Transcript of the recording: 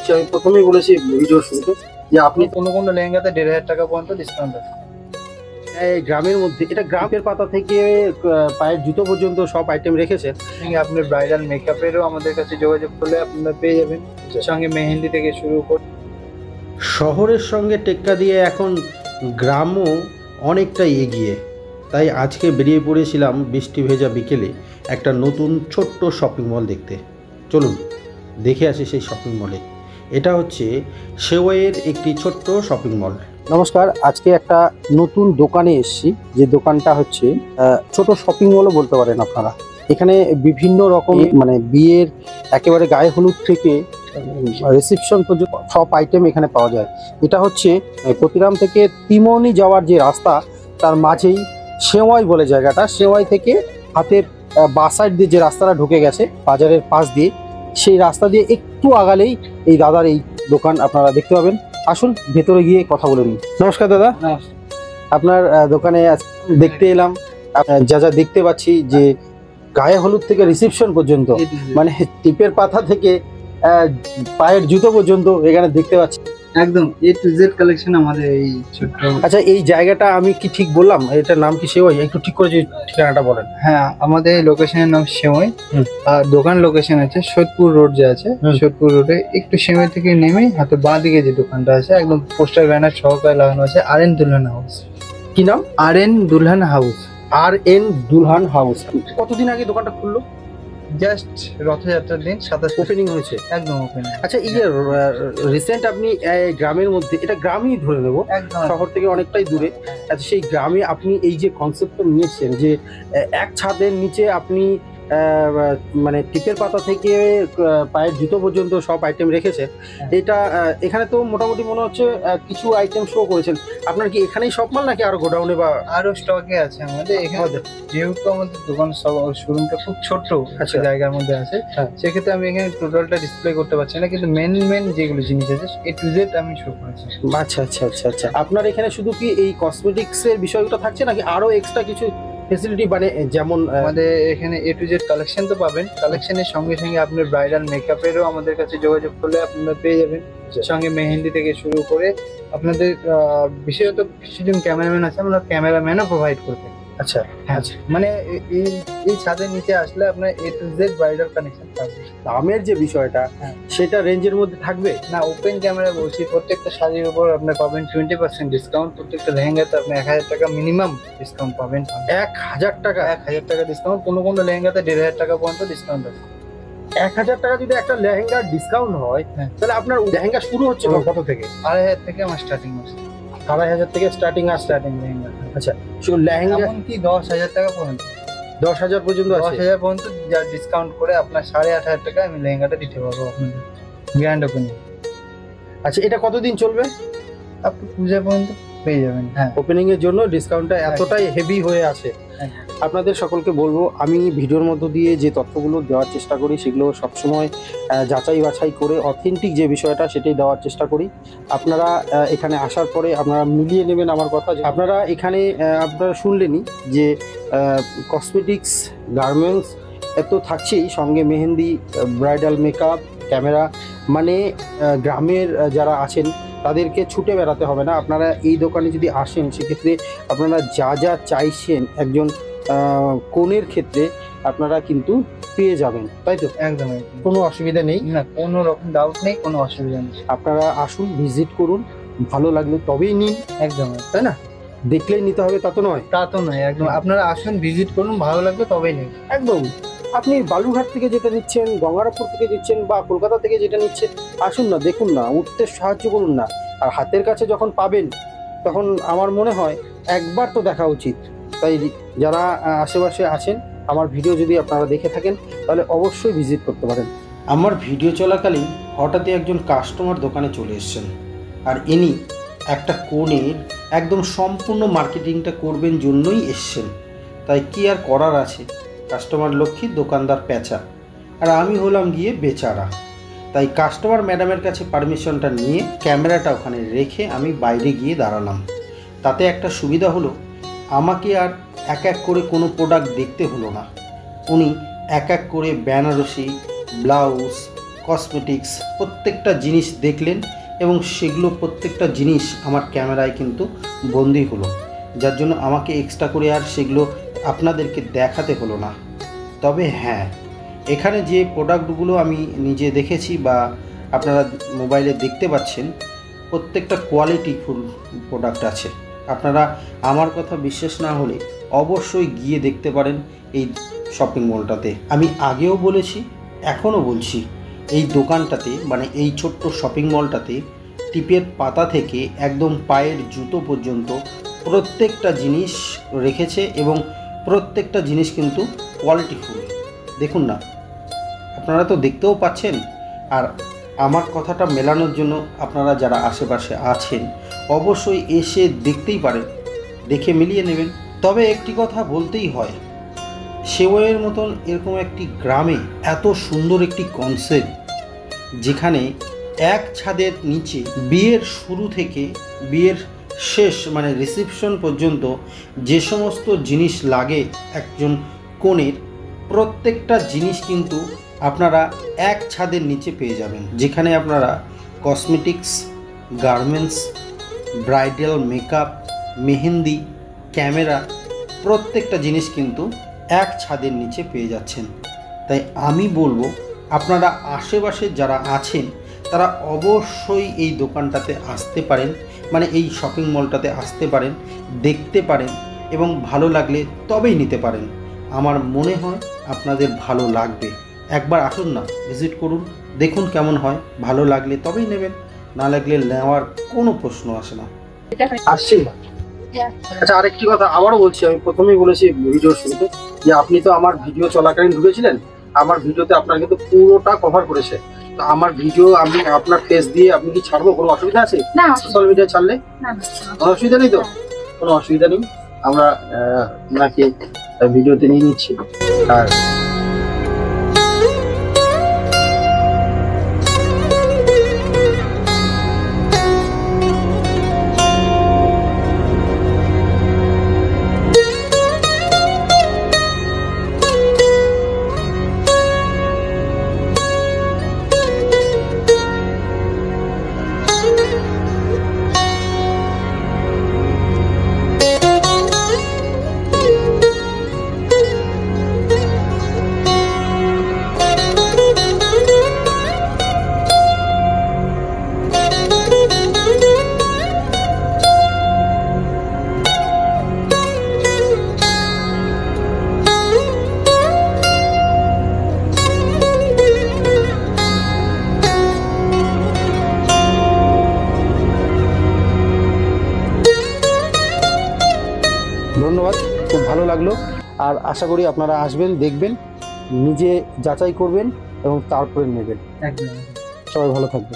দিচ্ছি। আমি প্রথমেই বলেছি ভিডিও শুরুতে যে আপনি কোনো কোনো লেহেঙ্গাতে 1500 টাকা পর্যন্ত ডিসকাউন্ট আছে। এই গ্রামের মধ্যে, এটা গ্রামের পাতা থেকে পায়ের জুতো পর্যন্ত সব আইটেম রেখেছেন। আপনি ব্রাইডাল মেকআপেরও আমাদের কাছে যোগাযোগ করলে আপনারা পেয়ে যাবেন। সঙ্গে মেহেন্দি থেকে শুরু করে শহরের সঙ্গে টেক্কা দিয়ে এখন গ্রামও অনেকটাই এগিয়ে। তাই আজকে বেরিয়ে পড়েছিলাম বৃষ্টি ভেজা বিকেলে একটা নতুন ছোট্ট শপিং মল দেখতে। চলুন দেখে আসি সেই শপিং মলে। এটা হচ্ছে সেওইয়ের একটি ছোট্ট শপিং মল। নমস্কার, আজকে একটা নতুন দোকানে এসেছি, যে দোকানটা হচ্ছে ছোট শপিং মলও বলতে পারেন আপনারা। এখানে বিভিন্ন রকম মানে বিয়ের একেবারে গায়ে হলুদ থেকে রিসেপশন পর্যন্ত সব আইটেম এখানে পাওয়া যায়। এটা হচ্ছে কতিরাম থেকে তিমনি যাওয়ার যে রাস্তা, তার মাঝেই সেওই বলে জায়গাটা। সেওই থেকে হাতের বাঁ সাইড দিয়ে যে রাস্তাটা ঢুকে গেছে বাজারের পাশ দিয়ে, সেই রাস্তা দিয়ে একটু আগালেই এই দাদার এই দোকান আপনারা দেখতে পাবেন। আসুন ভেতরে গিয়ে কথা বলে নিই। নমস্কার দাদা, আপনার দোকানে দেখতে এলাম। যা যা দেখতে পাচ্ছি যে গায়ে হলুদ থেকে রিসেপশন পর্যন্ত, মানে টিপের পাতা থেকে পায়ের জুতো পর্যন্ত এখানে দেখতে পাচ্ছি। একদম A to Z কালেকশন আমাদের এই ছোট্ট। আচ্ছা, এই জায়গাটা আমি কি ঠিক বললাম? এটার নাম কি সেওই? একটু ঠিক করে ঠিকানাটা বলেন। হ্যাঁ, আমাদের লোকেশনের নাম সেওই। আর দোকান লোকেশন আছে সোদপুর রোড, যে আছে সোদপুর রোডে একটু সেওই থেকে নেমে হাতে বাঁ দিকে যে দোকানটা আছে, একদম পোস্টার ব্যানার সহকারে লাগানো আছে RN দুলহান হাউস। কি নাম? RN Dulhan house. RN Dulhan house. কতদিন আগে দোকানটা খুললো? জাস্ট রথযাত্রার দিন 27 ওপেনিং হয়েছে। একদম ওপেন। আচ্ছা, এই যে রিসেন্ট আপনি গ্রামের মধ্যে, এটা গ্রামই ধরে নেবো, একদম শহর থেকে অনেকটাই দূরে। আচ্ছা, সেই গ্রামে আপনি এই যে কনসেপ্টটা নিয়েছেন যে এক ছাদের নিচে আপনি মানে টিপের পাতা থেকে পায়ের জুতো পর্যন্ত সব আইটেম রেখেছেন, এটা এখানে তো মোটামুটি মনে হচ্ছে কিছু আইটেম শো করেছেন। আপনার কি এখানেই সব মাল নাকি আরো গোডাউনে বা আরো স্টকে আছে আমাদের এখানে? যেহেতু আমাদের দোকান সব শোরুমটা খুব ছোট একটা জায়গার মধ্যে আছে, সেক্ষেত্রে আমি এখানে টোটালটা ডিসপ্লে করতে পারছি না, কিন্তু মেন যেগুলো জিনিস আছে A to Z আমি শো করেছি। আচ্ছা আচ্ছা আচ্ছা আচ্ছা। আপনার এখানে শুধু কি এই কসমেটিক্স এর বিষয়টা থাকছে নাকি আরো এক্সট্রা কিছু ফেসিলিটি, মানে যেমন আমাদের এখানে A to Z কালেকশন তো পাবেন, কালেকশনের সঙ্গে সঙ্গে আপনার ব্রাইডাল মেকআপেরও আমাদের কাছে যোগাযোগ করলে আপনারা পেয়ে যাবেন। সঙ্গে মেহেন্দি থেকে শুরু করে আপনাদের বিশেষত কিছুজন ক্যামেরাম্যান আছে, আমরা ক্যামেরাম্যানও প্রোভাইড করতে। আচ্ছা হ্যাঁ, মানে এই ছাদের নিচে আসলে আপনার A to Z bridal connection থাকবে। দামের যে বিষয়টা সেটা রেঞ্জের মধ্যে থাকবে না, ওপেন ক্যামেরা বলছি, প্রত্যেকটা শাড়ির উপর আপনার পাবেন 20% ডিসকাউন্ট। প্রত্যেকটা লেহেঙ্গাতে আপনি 1000 টাকা মিনিমাম ডিসকাউন্ট পাবেন। 1000 টাকা? 1000 টাকা ডিসকাউন্ট। কোনো কোনো লেহেঙ্গাতে 1500 টাকা পর্যন্ত ডিসকাউন্ট আছে। 1000 টাকা যদি একটা লেহেঙ্গার ডিসকাউন্ট হয়, তাহলে আপনার লেহেঙ্গা শুরু হচ্ছে কত থেকে? 2500 থেকে আমার স্টার্টিং আছে। 2500 থেকে স্টার্টিং লেহেঙ্গা। আচ্ছা, শুধু লেহেঙ্গা এমনকি 10,000 টাকা পর্যন্ত। 10,000 পর্যন্ত আছে? 10,000 পর্যন্ত যা ডিসকাউন্ট করে আপনার 8,500 টাকা আমি লেহেঙ্গাটা দিতে পারবো আপনাদের গ্র্যান্ড ওপেনিং। আচ্ছা, এটা কতদিন চলবে? আপনি পূজা পর্যন্ত পেয়ে যাবেন। হ্যাঁ, ওপেনিং এর জন্য ডিসকাউন্টটা এতটাই হেভি হয়ে আছে। আপনাদের সকলকে বলবো, আমি ভিডিওর মধ্য দিয়ে যে তথ্যগুলো দেওয়ার চেষ্টা করি সেগুলো সবসময় যাচাই বাছাই করে অথেন্টিক যে বিষয়টা সেটাই দেওয়ার চেষ্টা করি। আপনারা এখানে আসার পরে আপনারা মিলিয়ে নেবেন আমার কথা। আপনারা এখানে আপনারা শুনলেনই যে কসমেটিক্স, গার্মেন্টস এত থাকছেই, সঙ্গে মেহেন্দি, ব্রাইডাল মেকআপ, ক্যামেরা, মানে গ্রামের যারা আছেন তাদেরকে ছুটে বেড়াতে হবে না। আপনারা এই দোকানে যদি আসেন, সেক্ষেত্রে আপনারা যা যা চাইছেন একজন কনের ক্ষেত্রে আপনারা কিন্তু পেয়ে যাবেন, তাই তো? একদম কোনো অসুবিধা নেই না, কোনো রকম ডাউট নেই, কোনো অসুবিধা নেই। আপনারা আসুন, ভিজিট করুন, ভালো লাগলে তবেই নিন। একদম, তাই না? দেখলেই নিতে হবে তা তো নয়। একদম আপনারা আসুন, ভিজিট করুন, ভালো লাগবে তবেই নিন। একদম। আপনি বালুরঘাট থেকে যেটা নিচ্ছেন, গঙ্গারামপুর থেকে নিচ্ছেন, বা কলকাতা থেকে যেটা নিচ্ছেন, আসুন না, দেখুন না, উঠতে সাহায্য করুন না। আর হাতের কাছে যখন পাবেন তখন আমার মনে হয় একবার তো দেখা উচিত। তাই যারা আশেপাশে আছেন, আমার ভিডিও যদি আপনারা দেখে থাকেন তাহলে অবশ্যই ভিজিট করতে পারেন। আমার ভিডিও চলাকালীন হঠাৎই একজন কাস্টমার দোকানে চলে এসেছেন, আর ইনি একটা কোণের একদম সম্পূর্ণ মার্কেটিংটা করবেন জন্যই এসছেন। তাই কি আর করার আছে, কাস্টমার লক্ষ্মী, দোকানদার পেঁচা, আর আমি হলাম গিয়ে বেচারা। তাই কাস্টমার ম্যাডামের কাছে পারমিশনটা নিয়ে ক্যামেরাটা ওখানে রেখে আমি বাইরে গিয়ে দাঁড়ালাম। তাতে একটা সুবিধা হলো, আমাকে আর এক এক করে কোনো প্রোডাক্ট দেখতে হলো না। উনি এক এক করে বেনারসি, ব্লাউজ, কসমেটিক্স প্রত্যেকটা জিনিস দেখলেন এবং সেগুলো প্রত্যেকটা জিনিস আমার ক্যামেরায় কিন্তু বন্দি হলো, যার জন্য আমাকে এক্সট্রা করে আর সেগুলো আপনাদেরকে দেখাতে হলো না। তবে হ্যাঁ, এখানে যে প্রোডাক্টগুলো আমি নিজে দেখেছি বা আপনারা মোবাইলে দেখতে পাচ্ছেন, প্রত্যেকটা কোয়ালিটিফুল প্রোডাক্ট আছে। আপনারা আমার কথা বিশ্বাস না হলে অবশ্যই গিয়ে দেখতে পারেন এই শপিং মলটাতে। আমি আগেও বলেছি, এখনও বলছি, এই দোকানটাতে মানে এই ছোট্ট শপিং মলটাতে টিপের পাতা থেকে একদম পায়ের জুতো পর্যন্ত প্রত্যেকটা জিনিস রেখেছে এবং প্রত্যেকটা জিনিস কিন্তু কোয়ালিটিফুল। দেখুন না, আপনারা তো দেখতেও পাচ্ছেন। আর আমার কথাটা মেলানোর জন্য আপনারা যারা আশেপাশে আছেন অবশ্যই এসে দেখতেই পারেন, দেখে মিলিয়ে নেবেন। তবে একটি কথা বলতেই হয়, সেওয়ের মতন এরকম একটি গ্রামে এত সুন্দর একটি কনসেপ্ট, যেখানে এক ছাদের নিচে বিয়ের শুরু থেকে বিয়ের শেষ মানে রিসেপশন পর্যন্ত যে সমস্ত জিনিস লাগে একজন কনের, প্রত্যেকটা জিনিস কিন্তু আপনারা এক ছাদের নিচে পেয়ে যাবেন। যেখানে আপনারা cosmetics, garments, bridal makeup, mehndi, camera, প্রত্যেকটা জিনিস কিন্তু এক ছাদের নিচে পেয়ে যাচ্ছেন। তাই আমি বলবো আপনারা আশেপাশে যারা আছেন তারা অবশ্যই এই দোকানটাতে আসতে পারেন, মানে এই শপিং মলটাতে আসতে পারেন, দেখতে পারেন এবং ভালো লাগলে তবেই নিতে পারেন। আমার মনে হয় আপনাদের ভালো লাগবে। একবার আসুন না, ভিজিট করুন, দেখুন কেমন হয়। ভালো লাগলে তবেই নেবেন, না লাগলে নেওয়ার কোনো প্রশ্ন আসে না। আসছি। আচ্ছা, আরেকটি কথা আবারও বলছি, আমি প্রথমেই বলেছি ভিডিওর শুরুতে যে আপনি তো আমার ভিডিও চলাকালীন ঢুকেছিলেন, আমার ভিডিওতে আপনার কিন্তু পুরোটা কভার করেছে। তো আমার ভিডিও আমি আপনার ফেস দিয়ে আপনি কি ছাড়বো? কোনো অসুবিধা আছে? না, সোশ্যাল মিডিয়া ছাড়লে কোনো অসুবিধা নেই তো? কোনো অসুবিধা নেই, আমরা নাকি ভিডিওতে নিয়ে নিচ্ছি। আর ধন্যবাদ, খুব ভালো লাগলো। আর আশা করি আপনারা আসবেন, দেখবেন, নিজে যাচাই করবেন এবং তারপরে নেবেন। একদম। সবাই ভালো থাকবেন।